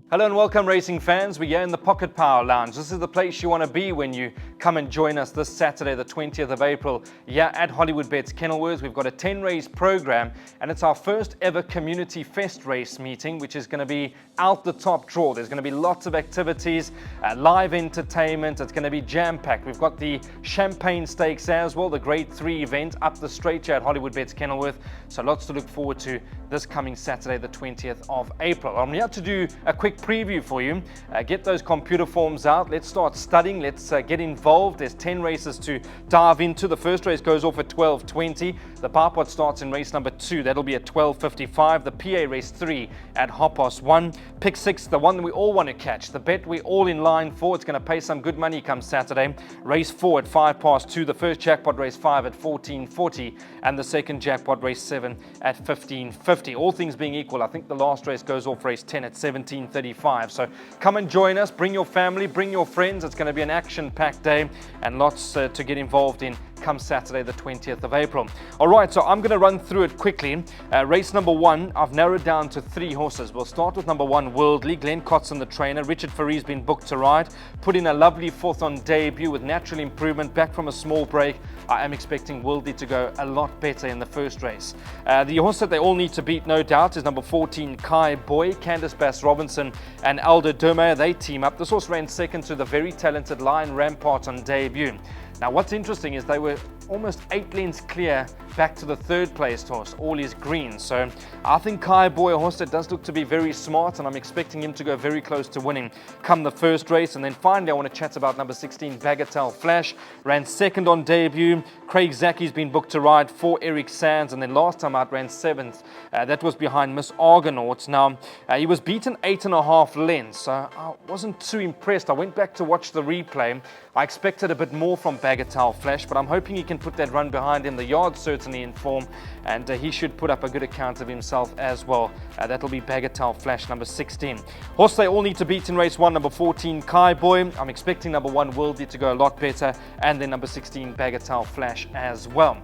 Hello and welcome racing fans. We're here in the Pocket Power Lounge. This is the place you want to be when you come and join us this Saturday, the 20th of April, here at Hollywoodbets Kenilworth. We've got a 10-race program and it's our first ever CommunityFest race meeting, which is going to be out the top draw. There's going to be lots of activities, live entertainment. It's going to be jam-packed. We've got the Champagne Stakes as well, the Grade 3 event up the straight here at Hollywoodbets Kenilworth. So lots to look forward to this coming Saturday, the 20th of April. I'm here to do a quick preview for you. Get those computer forms out. Let's start studying. Let's get involved. There's 10 races to dive into. The first race goes off at 12:20. The bipod starts in race number 2. That'll be at 12:55. The PA race 3 at 1:30. Pick 6, the one that we all want to catch. The bet we're all in line for. It's going to pay some good money come Saturday. Race 4 at 2:05. The first jackpot race 5 at 14:40. And the second jackpot race 7 at 15:50. All things being equal, I think the last race goes off race 10 at 17:35. So come and join us. Bring your family, bring your friends. It's going to be an action-packed day and lots to get involved in come Saturday, the 20th of April. All right, so I'm going to run through it quickly. Race number 1, I've narrowed down to 3 horses. We'll start with number 1, Worldly. Glenn Cotson, the trainer. Richard Farie's been booked to ride. Put in a lovely 4th on debut with natural improvement, back from a small break. I am expecting Worldly to go a lot better in the first race. The horse that they all need to beat, no doubt, is number 14, Kai Boy. Candice Bass Robinson and Aldo Dermeyer, they team up. This horse ran second to the very talented Lion Rampart on debut. Now what's interesting is they were almost 8 lengths clear back to the 3rd placed horse, All Is Green. So I think Kai Boy, a horse that does look to be very smart, and I'm expecting him to go very close to winning come the first race. And then finally I want to chat about number 16, Bagatelle Flash. Ran second on debut. Craig Zaki's been booked to ride for Eric Sands, and then last time out ran 7th. That was behind Miss Argonaut. Now he was beaten 8.5 lengths, so I wasn't too impressed. I went back to watch the replay. I expected a bit more from Bagatelle Flash, but I'm hoping he can put that run behind him. The yard's certainly in form, and he should put up a good account of himself as well. That'll be Bagatelle Flash, number 16. Horse they all need to beat in race 1, number 14, Kai Boy. I'm expecting number 1, Worldly, to go a lot better, and then number 16, Bagatelle Flash as well.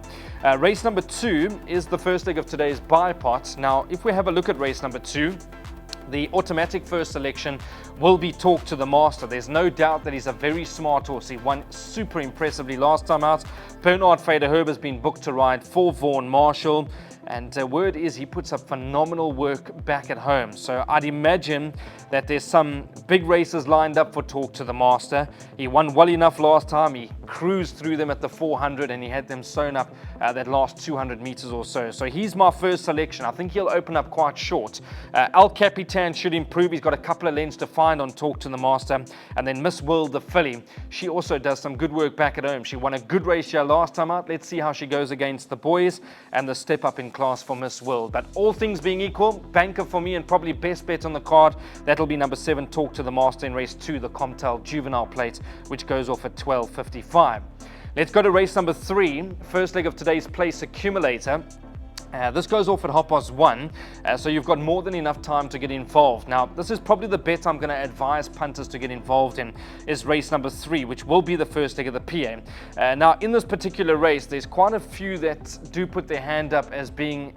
Race number 2 is the first leg of today's bipot. Now, if we have a look at race number 2, the automatic first selection will be Talk to the Master. There's no doubt that he's a very smart horse. He won super impressively last time out. Bernard Fader-Herb has been booked to ride for Vaughan Marshall. And word is he puts up phenomenal work back at home. So I'd imagine that there's some big races lined up for Talk to the Master. He won well enough last time. He cruised through them at the 400 and he had them sewn up that last 200 meters or so. So he's my first selection. I think he'll open up quite short. El Capitan should improve. He's got a couple of lengths to find on Talk to the Master. And then Miss World, the filly, she also does some good work back at home. She won a good race here last time out. Let's see how she goes against the boys and the step up in class for Miss World. But all things being equal, banker for me and probably best bet on the card, that'll be number 7, Talk to the Master, in race 2, the Comtel Juvenile Plate, which goes off at 12:55. Let's go to race number 3, first leg of today's place accumulator. This goes off at 1:30, so you've got more than enough time to get involved. Now, this is probably the bet I'm going to advise punters to get involved in, is race number 3, which will be the first leg of the PA. Now, in this particular race, there's quite a few that do put their hand up as being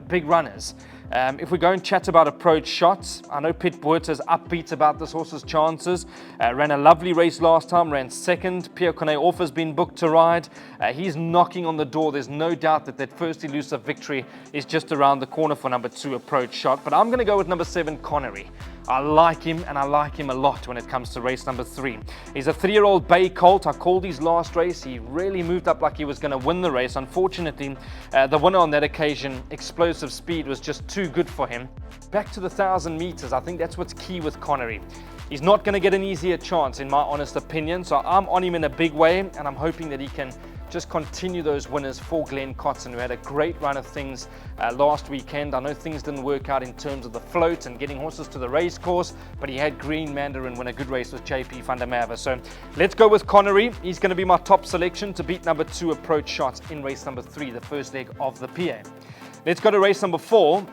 big runners. If we go and chat about approach shots, I know Pit Buerta's upbeat about this horse's chances. Ran a lovely race last time, ran second. Pierre Cornet Offer's been booked to ride. He's knocking on the door. There's no doubt that that first elusive victory is just around the corner for number 2, approach shot. But I'm going to go with number 7, Connery. I like him, and I like him a lot when it comes to race number 3. He's a 3-year-old bay colt. I called his last race. He really moved up like he was going to win the race. Unfortunately, the winner on that occasion, Explosive Speed, was just too good for him. Back to the 1,000 meters, I think that's what's key with Connery. He's not going to get an easier chance, in my honest opinion. So I'm on him in a big way, and I'm hoping that he can just continue those winners for Glenn Cotson, who had a great run of things last weekend. I know things didn't work out in terms of the float and getting horses to the race course, but he had Green Mandarin win a good race with JP van der Merwe. So let's go with Connery. He's going to be my top selection to beat number 2, approach shot, in race number 3, the first leg of the PA. Let's go to race number 4.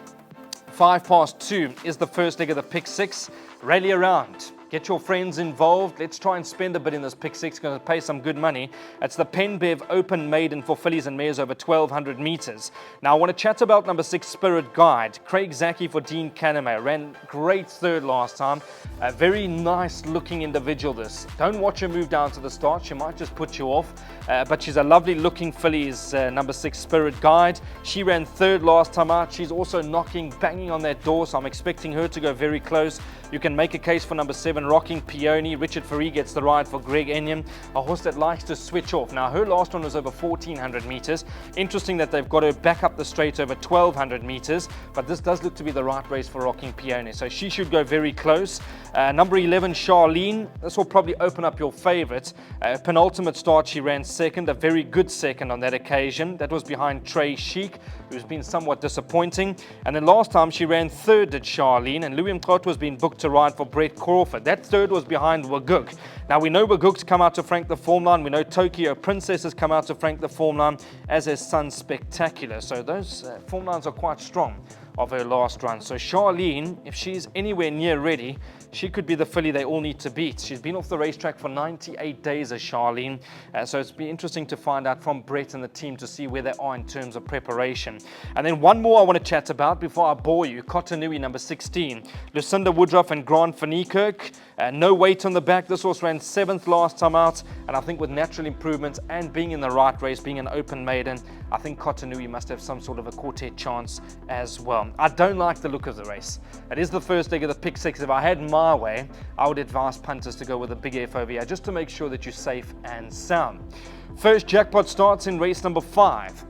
2:05 is the first leg of the pick 6. Rally Around. Get your friends involved. Let's try and spend a bit in this pick six. Going to pay some good money. It's the Penbev Open Maiden for fillies and mares over 1,200 meters. Now I want to chat about number 6 Spirit Guide. Craig Zaki for Dean Caname ran great third last time. A very nice looking individual this. Don't watch her move down to the start. She might just put you off. But she's a lovely looking filly, is number 6 Spirit Guide. She ran third last time out. She's also banging on that door, so I'm expecting her to go very close. You can make a case for number 7 Rocking Peony. Richard Faree gets the ride for Greg Enyam, a horse that likes to switch off. Now her last one was over 1,400 meters. Interesting that they've got her back up the straight over 1,200 meters, but this does look to be the right race for Rocking Peony, so she should go very close. Number 11 Charlene, this will probably open up your favorite. Penultimate start she ran second, a very good second on that occasion. That was behind Trey Chic, who's been somewhat disappointing. And then last time she ran third, did Charlene, and Louis Mkot was being booked to ride for Brett Crawford. That third was behind Waguk. Now we know Waguk's come out to frank the form line. We know Tokyo Princess has come out to frank the form line, as has Sun Spectacular. So those form lines are quite strong of her last run. So Charlene, if she's anywhere near ready, she could be the filly they all need to beat. She's been off the racetrack for 98 days as Charlene, so it's been interesting to find out from Brett and the team to see where they are in terms of preparation. And then one more I want to chat about before I bore you. Cotonui, number 16. Lucinda Woodruff and Grant Van Niekerk. No weight on the back. This horse ran 7th last time out, and I think with natural improvements and being in the right race, being an open maiden, I think Cotonui must have some sort of a quartet chance as well. I don't like the look of the race. It is the first leg of the pick six. If I had my way, I would advise punters to go with a big FOV just to make sure that you're safe and sound. First jackpot starts in race number 5.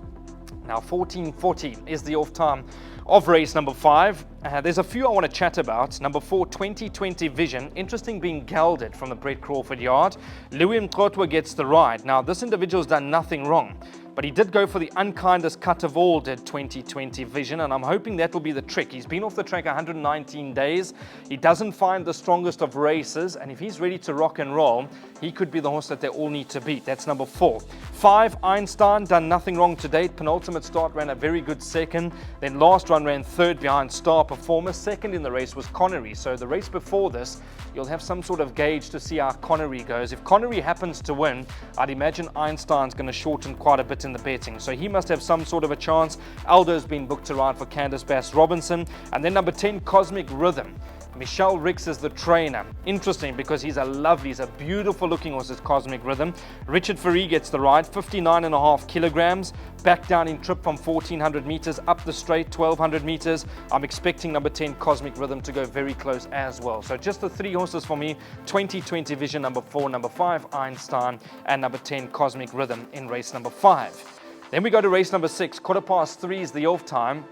Now 14:40 is the off time of race number 5. There's a few I want to chat about. Number 4, 2020 Vision. Interesting, being gelded from the Brett Crawford yard. Louis Mkotwa gets the ride. Now this individual's done nothing wrong, but he did go for the unkindest cut of all, did 2020 Vision, and I'm hoping that will be the trick. He's been off the track 119 days. He doesn't find the strongest of races, and if he's ready to rock and roll, he could be the horse that they all need to beat. That's number 4. 5, Einstein, done nothing wrong to date. Penultimate start, ran a very good second. Then last run ran third behind Star Performer. Second in the race was Connery. So the race before this, you'll have some sort of gauge to see how Connery goes. If Connery happens to win, I'd imagine Einstein's going to shorten quite a bit in the betting, so he must have some sort of a chance. Aldo's been booked to ride for Candice Bass Robinson. And then number 10, Cosmic Rhythm. Michelle Ricks is the trainer. Interesting, because he's a beautiful looking horse, is Cosmic Rhythm. Richard Faree gets the ride, 59.5 kilograms, back down in trip from 1,400 meters, up the straight 1,200 meters. I'm expecting number 10, Cosmic Rhythm, to go very close as well. So just the 3 horses for me: 2020 Vision, number 4, number 5, Einstein, and number 10, Cosmic Rhythm in race number 5. Then we go to race number 6. 3:15 is the off time.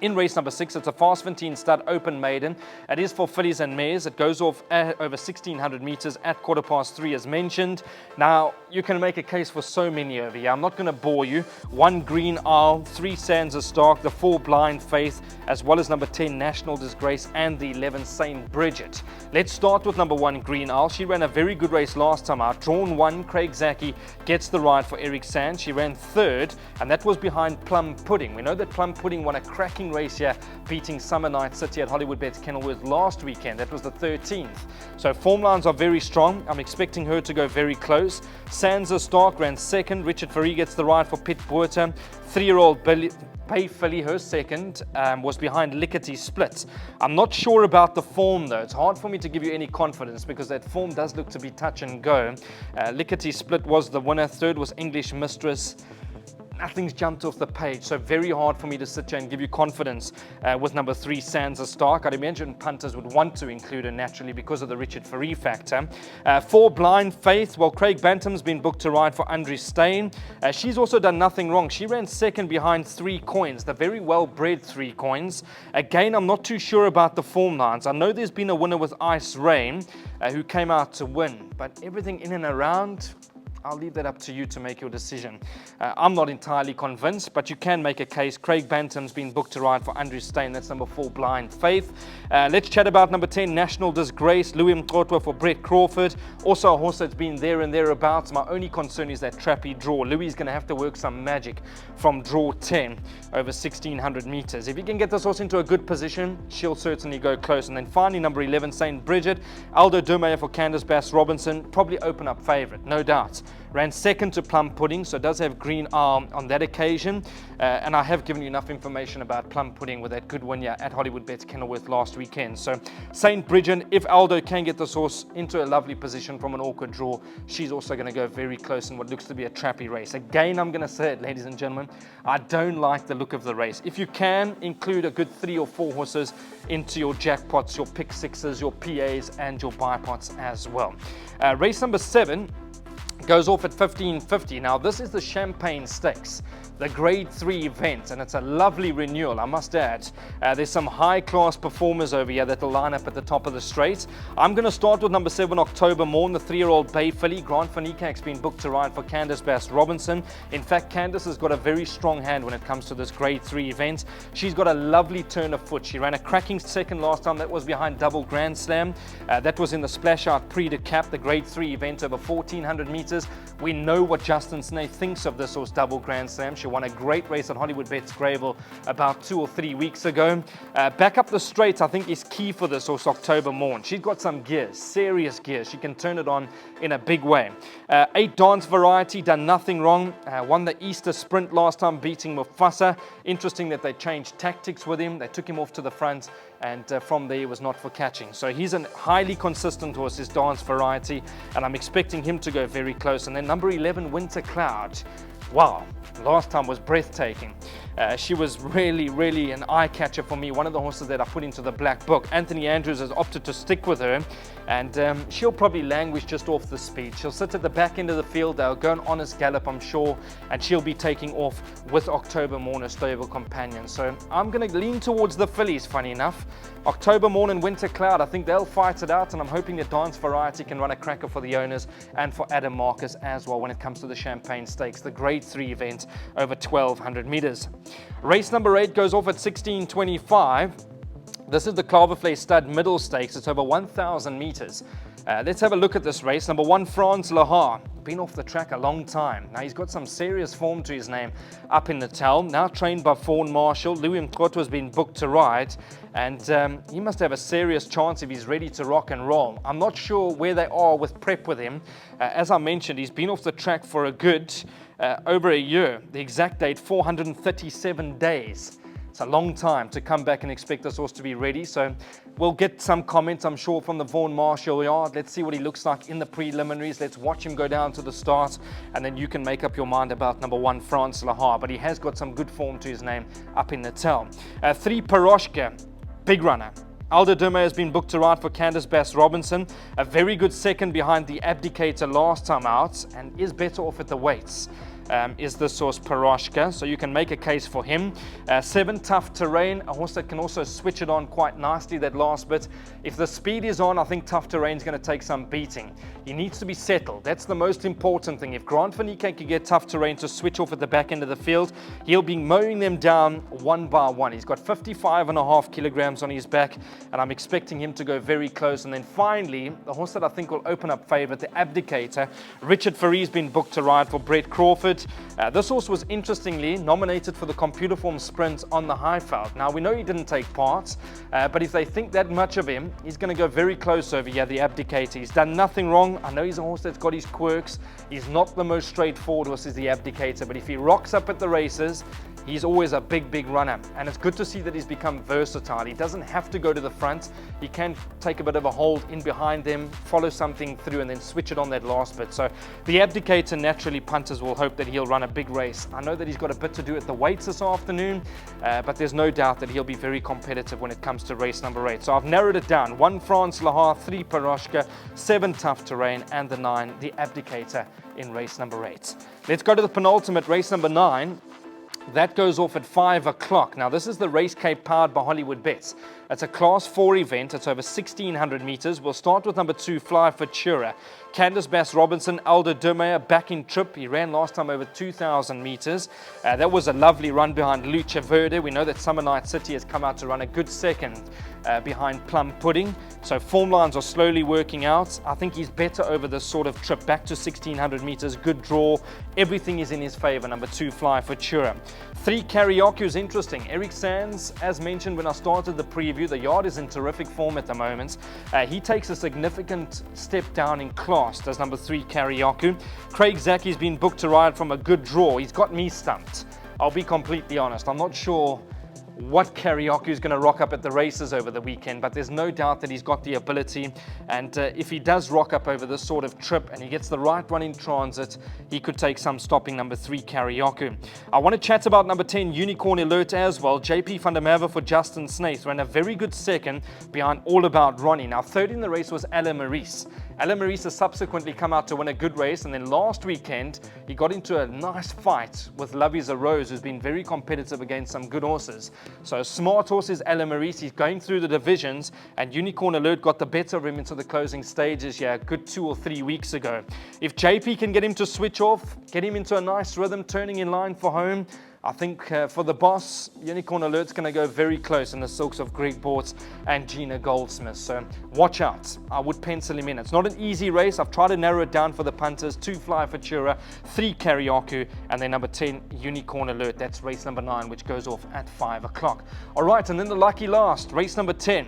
In race number 6, it's a Fast 15 stud open maiden. It is for fillies and mares. It goes off over 1,600 meters at 3:15 as mentioned. Now, you can make a case for so many over here. I'm not going to bore you. 1 Green Isle, 3 Sands of Stark, the 4 Blind Faith, as well as number 10 National Disgrace and the 11 Saint Bridget. Let's start with number 1 Green Isle. She ran a very good race last time out. Drawn 1, Craig Zaki gets the ride for Eric Sands. She ran third, and that was behind Plum Pudding. We know that Plum Pudding won a cracking race here, beating Summer Night City at Hollywoodbets Kenilworth last weekend. That was the 13th. So form lines are very strong. I'm expecting her to go very close. Sansa Stark ran second. Richard Faree gets the ride for Pitt Buerta. 3-year-old Bay Filly, her second, was behind Lickety Split. I'm not sure about the form though. It's hard for me to give you any confidence because that form does look to be touch and go. Lickety Split was the winner. Third was English Mistress. Nothing's jumped off the page, so very hard for me to sit here and give you confidence with number 3, Sansa Stark. I'd imagine punters would want to include her naturally because of the Richard Faree factor. 4 Blind Faith, well, Craig Bantam's been booked to ride for Andre Steyn. She's also done nothing wrong. She ran second behind 3 Coins, the very well-bred 3 Coins. Again, I'm not too sure about the form lines. I know there's been a winner with Ice Rain who came out to win, but everything in and around, I'll leave that up to you to make your decision. I'm not entirely convinced, but you can make a case. Craig Bantam's been booked to ride for Andrew Steyn. That's number 4, Blind Faith. Let's chat about number 10, National Disgrace, Louis Mqotwa for Brett Crawford. Also a horse that's been there and thereabouts. My only concern is that trappy draw. Louis is going to have to work some magic from draw 10 over 1600 meters. If he can get this horse into a good position, she'll certainly go close. And then finally, number 11, St. Bridget, Aldo Durmeyer for Candice Bass-Robinson, probably open up favourite, no doubt. Ran second to Plum Pudding, so does have green arm on that occasion. And I have given you enough information about Plum Pudding with that good win here at Hollywoodbets Kenilworth last weekend. So St. Bridget, if Aldo can get this horse into a lovely position from an awkward draw, she's also going to go very close in what looks to be a trappy race. Again, I'm going to say it, ladies and gentlemen, I don't like the look of the race. If you can, include a good 3 or 4 horses into your jackpots, your pick sixes, your PAs, and your buy pots as well. Race number 7 goes off at 15.50. Now, this is the Champagne Stakes, the Grade 3 event, and it's a lovely renewal, I must add. There's some high-class performers over here that will line up at the top of the straight. I'm going to start with number 7, October Morn, the 3-year-old Bay filly. Grant van Niekerk's been booked to ride for Candice Bass-Robinson. In fact, Candice has got a very strong hand when it comes to this Grade 3 event. She's got a lovely turn of foot. She ran a cracking second last time. That was behind Double Grand Slam. That was in the Splash Out Prix de Cap, the Grade 3 event over 1400 meters. We know what Justin Snee thinks of this horse, Double Grand Slam. She won a great race at Hollywoodbets Gravel about 2 or 3 weeks ago. Back up the straight, I think, is key for this horse, October Morn. She's got some gears, serious gears. She can turn it on in a big way. 8 Dance Variety, done nothing wrong. Won the Easter Sprint last time, beating Mufasa. Interesting that they changed tactics with him. They took him off to the front, and from there, he was not for catching. So he's a highly consistent horse, his Dance Variety, and I'm expecting him to go very close. And then number 11, Winter Cloud. Wow, last time was breathtaking. She was really an eye-catcher for me, one of the horses that I put into the black book. Anthony Andrews has opted to stick with her, and she'll probably languish just off the speed. She'll sit at the back end of the field. They'll go an honest gallop, I'm sure, and she'll be taking off with October Morn, a stable companion. So I'm going to lean towards the fillies, funny enough. October Morn and Winter Cloud, I think they'll fight it out, and I'm hoping that Dance Variety can run a cracker for the owners and for Adam Marcus as well when it comes to the Champagne Stakes, the Grade 3 event over 1200 meters. Race number 8 goes off at 16.25. This is the Claverflay Stud Middle Stakes. It's over 1,000 meters. Let's have a look at this race. Number 1, France Lahar. Been off the track a long time. Now, he's got some serious form to his name up in Natal. Now trained by Fawn Marshall. Louis Mqotwa has been booked to ride, and he must have a serious chance if he's ready to rock and roll. I'm not sure where they are with prep with him. As I mentioned, he's been off the track for a good over a year. The exact date, 437 days. It's a long time to come back and expect this horse to be ready. So we'll get some comments, I'm sure, from the Vaughan Marshall yard. Let's see what he looks like in the preliminaries. Let's watch him go down to the start, and then you can make up your mind about number 1, France Lahar. But he has got some good form to his name up in Natal. 3, Paroshka, big runner. Aldo Durmeyer has been booked to ride for Candice Bass-Robinson. A very good second behind the Abdicator last time out, and is better off at the weights. Is this horse Paroshka, so you can make a case for him. 7, Tough Terrain, a horse that can also switch it on quite nicely, that last bit. If the speed is on, I think Tough Terrain is going to take some beating. He needs to be settled. That's the most important thing. If Grant van Niekerk can get Tough Terrain to switch off at the back end of the field, he'll be mowing them down one by one. He's got 55.5 kilograms on his back, and I'm expecting him to go very close. And then finally, the horse that I think will open up favourite, the Abdicator. Richard Farie's been booked to ride for Brett Crawford. This horse was interestingly nominated for the Computer Form Sprint on the Highveld. Now, we know he didn't take part, but if they think that much of him, he's going to go very close over here, the Abdicator. He's done nothing wrong. I know he's a horse that's got his quirks. He's not the most straightforward horse, is the Abdicator, but if he rocks up at the races, he's always a big runner, and it's good to see that he's become versatile. He doesn't have to go to the front. He can take a bit of a hold in behind them, follow something through, and then switch it on that last bit. So the Abdicator, naturally, punters will hope that he'll run a big race. I know that he's got a bit to do at the weights this afternoon, but there's no doubt that he'll be very competitive when it comes to race number 8. So I've narrowed it down. 1, France Lahar, 3, Paroshka, 7, Tough Terrain, and the 9, the Abdicator in race number 8. Let's go to the penultimate, race number 9. That goes off at 5 o'clock. Now, this is the Race Cape powered by Hollywoodbets. It's a Class 4 event. It's over 1,600 meters. We'll start with number 2, Fly Futura. Candice Bass Robinson, Aldo Durmeyer back in trip. He ran last time over 2,000 meters. That was a lovely run behind Lucha Verde. We know that Summer Night City has come out to run a good second behind Plum Pudding. So form lines are slowly working out. I think he's better over this sort of trip. Back to 1,600 meters, good draw. Everything is in his favor. Number 2, Fly Futura. 3, Karaoke is interesting. Eric Sands, as mentioned when I started the preview, the yard is in terrific form at the moment. He takes a significant step down in class, does number 3, Karaoke. Craig Zaki's been booked to ride from a good draw. He's got me stumped. I'll be completely honest. I'm not sure what Karaoke is going to rock up at the races over the weekend, but there's no doubt that he's got the ability, and if he does rock up over this sort of trip and he gets the right one in transit, he could take some stopping. Number 3, Karaoke. I want to chat about number 10, Unicorn Alert as well. JP van der Merwe for Justin Snaith ran a very good second behind All About Ronnie. Now third in the race was Alain Maurice. Alain Maurice has subsequently come out to win a good race, and then last weekend he got into a nice fight with Lovey's a Rose, who's been very competitive against some good horses. So smart horse is Alain Maurice. He's going through the divisions, and Unicorn Alert got the better of him into the closing stages here a good 2 or 3 weeks ago. If JP can get him to switch off, get him into a nice rhythm, turning in line for home, I think for the boss, Unicorn Alert's going to go very close in the silks of Greg Bortz and Gina Goldsmith. So watch out. I would pencil him in. It's not an easy race. I've tried to narrow it down for the punters. 2, Fly Futura, 3, Karaoke, and then number 10, Unicorn Alert. That's race number 9, which goes off at 5 o'clock. All right, and then the lucky last, race number 10.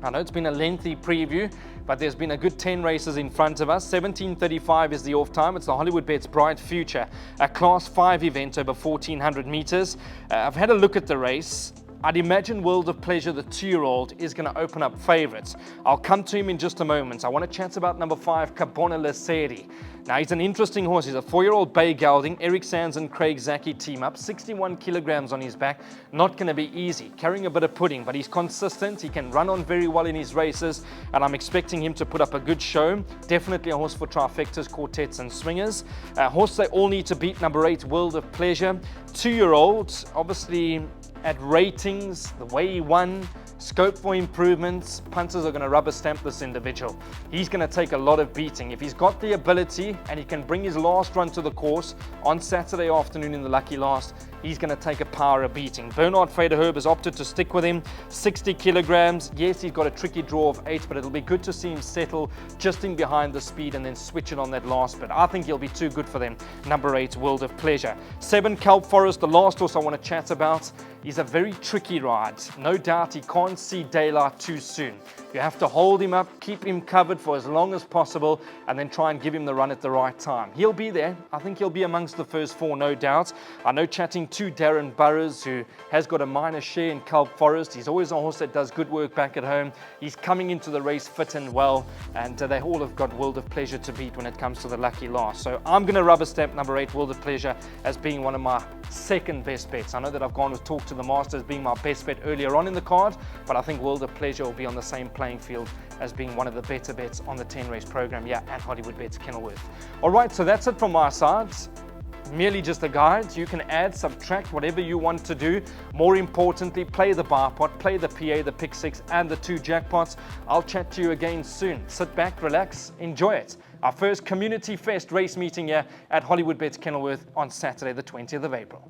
I know it's been a lengthy preview, but there's been a good 10 races in front of us. 17:35 is the off time. It's the Hollywoodbets Bright Future, a Class 5 event over 1,400 meters. I've had a look at the race. I'd imagine World of Pleasure, the 2-year-old, is going to open up favorites. I'll come to him in just a moment. I want to chat about number 5, Cabona Laseri. Now, he's an interesting horse. He's a 4-year-old bay gelding. Eric Sands and Craig Zaki team up. 61 kilograms on his back. Not going to be easy. Carrying a bit of pudding, but he's consistent. He can run on very well in his races, and I'm expecting him to put up a good show. Definitely a horse for trifectas, quartets, and swingers. A horse they all need to beat, number 8, World of Pleasure. 2-year-old, obviously at ratings, the way he won, scope for improvements, punters are going to rubber stamp this individual. He's going to take a lot of beating. If he's got the ability and he can bring his last run to the course on Saturday afternoon in the lucky last, he's going to take a power of beating. Bernard Faderherb has opted to stick with him. 60 kilograms. Yes, he's got a tricky draw of 8, but it'll be good to see him settle just in behind the speed and then switch it on that last bit. I think he'll be too good for them. Number 8, World of Pleasure. 7, Kelp Forest, the last horse I want to chat about. He's a very tricky ride. No doubt he can't see daylight too soon. You have to hold him up, keep him covered for as long as possible, and then try and give him the run at the right time. He'll be there. I think he'll be amongst the first 4, no doubt. I know chatting to Darren Burrows, who has got a minor share in Kelp Forest. He's always a horse that does good work back at home. He's coming into the race fit and well, and they all have got World of Pleasure to beat when it comes to the lucky last. So I'm going to rubber stamp number 8, World of Pleasure, as being one of my second best bets. I know that I've gone with Talk to the Master as being my best bet earlier on in the card, but I think World of Pleasure will be on the same playing field as being one of the better bets on the 10 race program here at Hollywoodbets Kenilworth. All right, so that's it from my side. Merely just a guide. You can add, subtract, whatever you want to do. More importantly, play the bar pot, play the PA, the pick 6, and the 2 jackpots. I'll chat to you again soon. Sit back, relax, enjoy it. Our first CommunityFest race meeting here at Hollywoodbets Kenilworth on Saturday, the 20th of April.